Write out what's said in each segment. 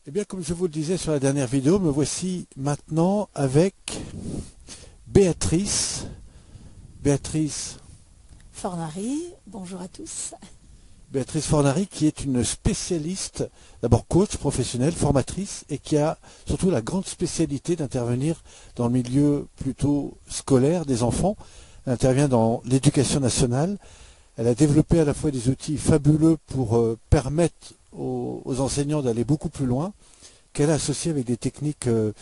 Eh bien, comme je vous le disais sur la dernière vidéo, me voici maintenant avec Béatrice. Béatrice, Fornari, bonjour à tous. Béatrice Fornari, qui est une spécialiste, d'abord coach professionnelle, formatrice, et qui a surtout la grande spécialité d'intervenir dans le milieu plutôt scolaire des enfants. Elle intervient dans l'éducation nationale. Elle a développé à la fois des outils fabuleux pour permettre aux enseignants d'aller beaucoup plus loin, qu'elle a associé avec des techniques, je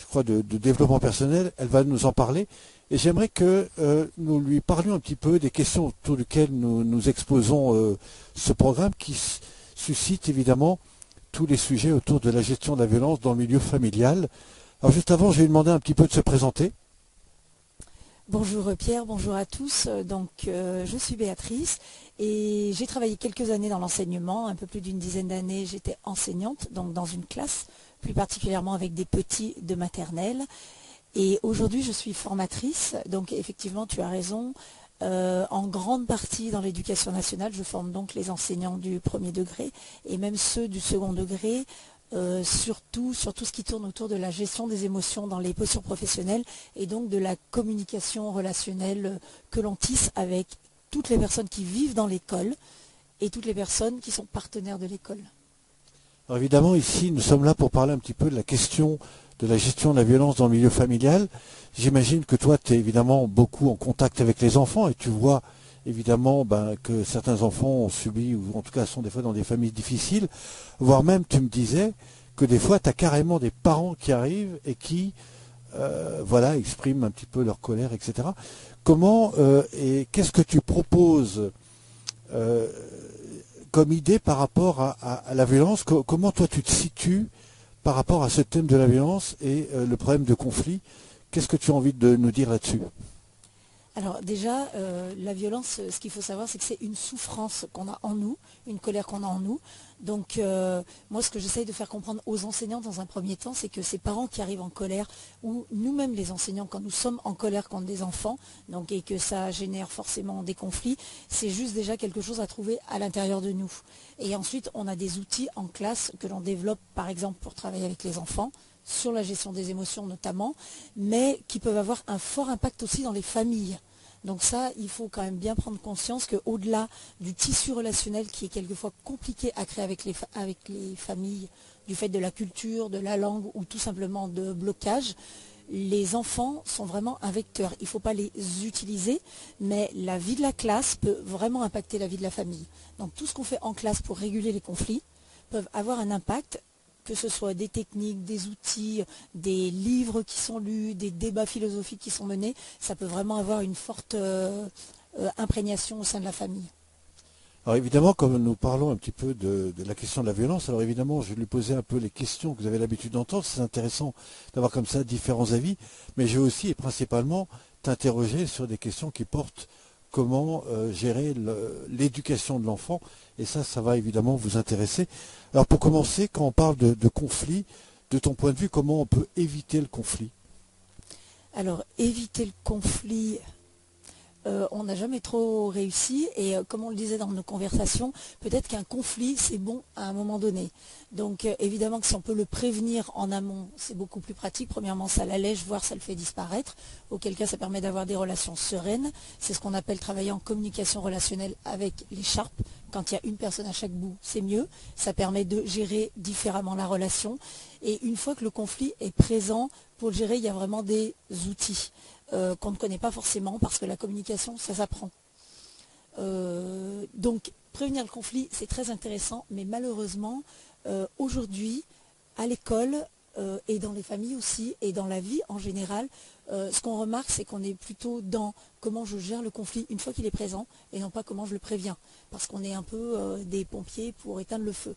crois, de développement personnel. Elle va nous en parler. Et j'aimerais que nous lui parlions un petit peu des questions autour duquel nous exposons ce programme qui suscite évidemment tous les sujets autour de la gestion de la violence dans le milieu familial. Alors juste avant, je vais lui demander un petit peu de se présenter. Bonjour Pierre, bonjour à tous. Je suis Béatrice et j'ai travaillé quelques années dans l'enseignement, un peu plus d'une dizaine d'années j'étais enseignante, donc dans une classe, plus particulièrement avec des petits de maternelle. Et aujourd'hui je suis formatrice, donc effectivement tu as raison, en grande partie dans l'éducation nationale, je forme donc les enseignants du premier degré et même ceux du second degré. Surtout sur tout ce qui tourne autour de la gestion des émotions dans les postures professionnelles et donc de la communication relationnelle que l'on tisse avec toutes les personnes qui vivent dans l'école et toutes les personnes qui sont partenaires de l'école. Alors évidemment, ici, nous sommes là pour parler un petit peu de la question de la gestion de la violence dans le milieu familial. J'imagine que toi, tu es évidemment beaucoup en contact avec les enfants et tu vois évidemment que certains enfants ont subi, ou en tout cas sont des fois dans des familles difficiles, voire même tu me disais que des fois tu as carrément des parents qui arrivent et qui expriment un petit peu leur colère, etc. Comment et qu'est-ce que tu proposes comme idée par rapport à la violence? Comment toi tu te situes par rapport à ce thème de la violence et le problème de conflit? Qu'est-ce que tu as envie de nous dire là-dessus? Alors déjà, la violence, ce qu'il faut savoir, c'est que c'est une souffrance qu'on a en nous, une colère qu'on a en nous. Donc moi, ce que j'essaye de faire comprendre aux enseignants dans un premier temps, c'est que ces parents qui arrivent en colère, ou nous-mêmes les enseignants, quand nous sommes en colère contre des enfants, donc, et que ça génère forcément des conflits, c'est juste déjà quelque chose à trouver à l'intérieur de nous. Et ensuite, on a des outils en classe que l'on développe, par exemple, pour travailler avec les enfants, sur la gestion des émotions notamment, mais qui peuvent avoir un fort impact aussi dans les familles. Donc ça, il faut quand même bien prendre conscience qu'au-delà du tissu relationnel qui est quelquefois compliqué à créer avec les familles, du fait de la culture, de la langue ou tout simplement de blocage, les enfants sont vraiment un vecteur. Il ne faut pas les utiliser, mais la vie de la classe peut vraiment impacter la vie de la famille. Donc tout ce qu'on fait en classe pour réguler les conflits peuvent avoir un impact, que ce soit des techniques, des outils, des livres qui sont lus, des débats philosophiques qui sont menés, ça peut vraiment avoir une forte imprégnation au sein de la famille. Alors évidemment, comme nous parlons un petit peu de la question de la violence, alors évidemment, je vais lui poser un peu les questions que vous avez l'habitude d'entendre. C'est intéressant d'avoir comme ça différents avis, mais je vais aussi et principalement t'interroger sur des questions qui portent comment gérer l'éducation de l'enfant, et ça va évidemment vous intéresser. Alors pour commencer, quand on parle de conflit, de ton point de vue, comment on peut éviter le conflit? Alors, éviter le conflit, on n'a jamais trop réussi et comme on le disait dans nos conversations, peut-être qu'un conflit c'est bon à un moment donné. Donc évidemment que si on peut le prévenir en amont, c'est beaucoup plus pratique. Premièrement, ça l'allège, voire ça le fait disparaître, auquel cas ça permet d'avoir des relations sereines. C'est ce qu'on appelle travailler en communication relationnelle avec l'écharpe. Quand il y a une personne à chaque bout, c'est mieux. Ça permet de gérer différemment la relation. Et une fois que le conflit est présent, pour le gérer, il y a vraiment des outils qu'on ne connaît pas forcément parce que la communication, ça s'apprend. Donc, prévenir le conflit, c'est très intéressant, mais malheureusement, aujourd'hui, à l'école et dans les familles aussi, et dans la vie en général, ce qu'on remarque, c'est qu'on est plutôt dans comment je gère le conflit une fois qu'il est présent, et non pas comment je le préviens, parce qu'on est un peu des pompiers pour éteindre le feu.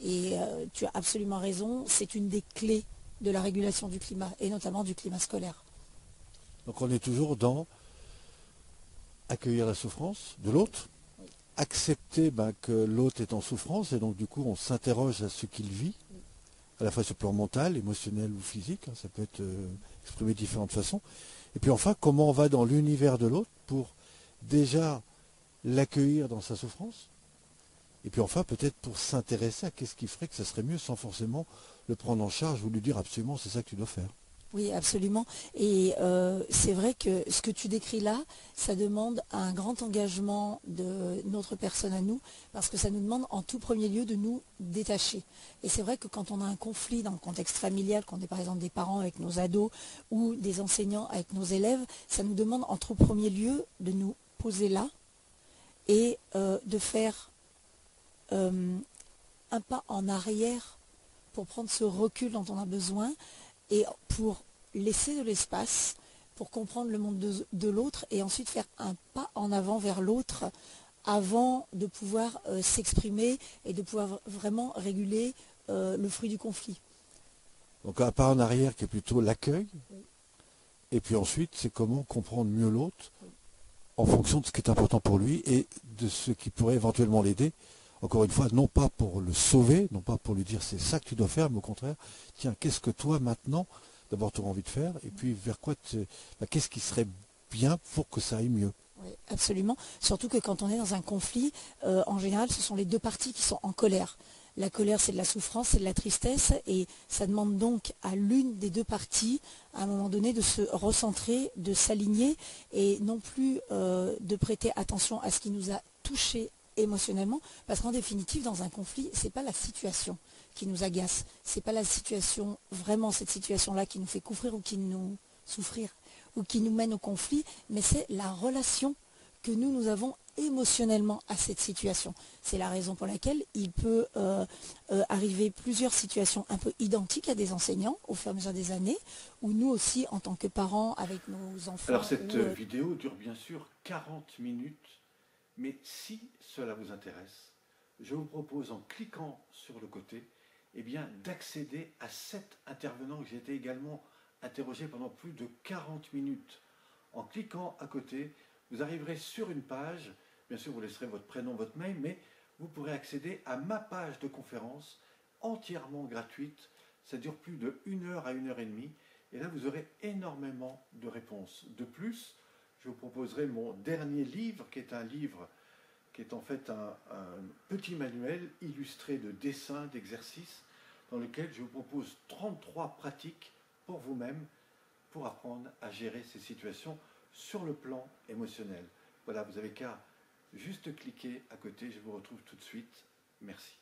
Et tu as absolument raison, c'est une des clés de la régulation du climat, et notamment du climat scolaire. Donc on est toujours dans accueillir la souffrance de l'autre, accepter que l'autre est en souffrance, et donc du coup on s'interroge à ce qu'il vit, à la fois sur le plan mental, émotionnel ou physique, ça peut être exprimé de différentes façons. Et puis enfin, comment on va dans l'univers de l'autre pour déjà l'accueillir dans sa souffrance, Et puis enfin, peut-être pour s'intéresser à qu'est-ce qui ferait que ça serait mieux sans forcément le prendre en charge ou lui dire absolument c'est ça que tu dois faire. Oui, absolument. Et c'est vrai que ce que tu décris là, ça demande un grand engagement de notre personne à nous, parce que ça nous demande en tout premier lieu de nous détacher. Et c'est vrai que quand on a un conflit dans le contexte familial, qu'on est par exemple des parents avec nos ados ou des enseignants avec nos élèves, ça nous demande en tout premier lieu de nous poser là et de faire un pas en arrière pour prendre ce recul dont on a besoin et pour laisser de l'espace pour comprendre le monde de l'autre et ensuite faire un pas en avant vers l'autre avant de pouvoir s'exprimer et de pouvoir vraiment réguler le fruit du conflit. Donc un pas en arrière qui est plutôt l'accueil, et puis ensuite c'est comment comprendre mieux l'autre en fonction de ce qui est important pour lui et de ce qui pourrait éventuellement l'aider. Encore une fois, non pas pour le sauver, non pas pour lui dire c'est ça que tu dois faire, mais au contraire, tiens, qu'est-ce que toi maintenant, d'abord tu as envie de faire, et puis vers quoi, qu'est-ce qui serait bien pour que ça aille mieux. Oui, absolument. Surtout que quand on est dans un conflit, en général, ce sont les deux parties qui sont en colère. La colère, c'est de la souffrance, c'est de la tristesse, et ça demande donc à l'une des deux parties, à un moment donné, de se recentrer, de s'aligner, et non plus de prêter attention à ce qui nous a touchés émotionnellement, parce qu'en définitive, dans un conflit, ce n'est pas la situation qui nous agace, ce n'est pas la situation, vraiment cette situation-là qui nous fait souffrir ou qui nous mène au conflit, mais c'est la relation que nous avons émotionnellement à cette situation. C'est la raison pour laquelle il peut arriver plusieurs situations un peu identiques à des enseignants au fur et à mesure des années, où nous aussi, en tant que parents, avec nos enfants... Alors cette vidéo dure bien sûr 40 minutes, mais si cela vous intéresse, je vous propose en cliquant sur le côté, eh bien, d'accéder à 7 intervenants que j'ai été également interrogé pendant plus de 40 minutes. En cliquant à côté, vous arriverez sur une page, bien sûr vous laisserez votre prénom, votre mail, mais vous pourrez accéder à ma page de conférence entièrement gratuite. Ça dure plus de 1 heure à 1 heure et demie, et là vous aurez énormément de réponses. De plus, je vous proposerai mon dernier livre, qui est un livre qui est en fait un petit manuel illustré de dessins, d'exercices, dans lequel je vous propose 33 pratiques pour vous-même, pour apprendre à gérer ces situations sur le plan émotionnel. Voilà, vous avez qu'à juste cliquer à côté, je vous retrouve tout de suite. Merci.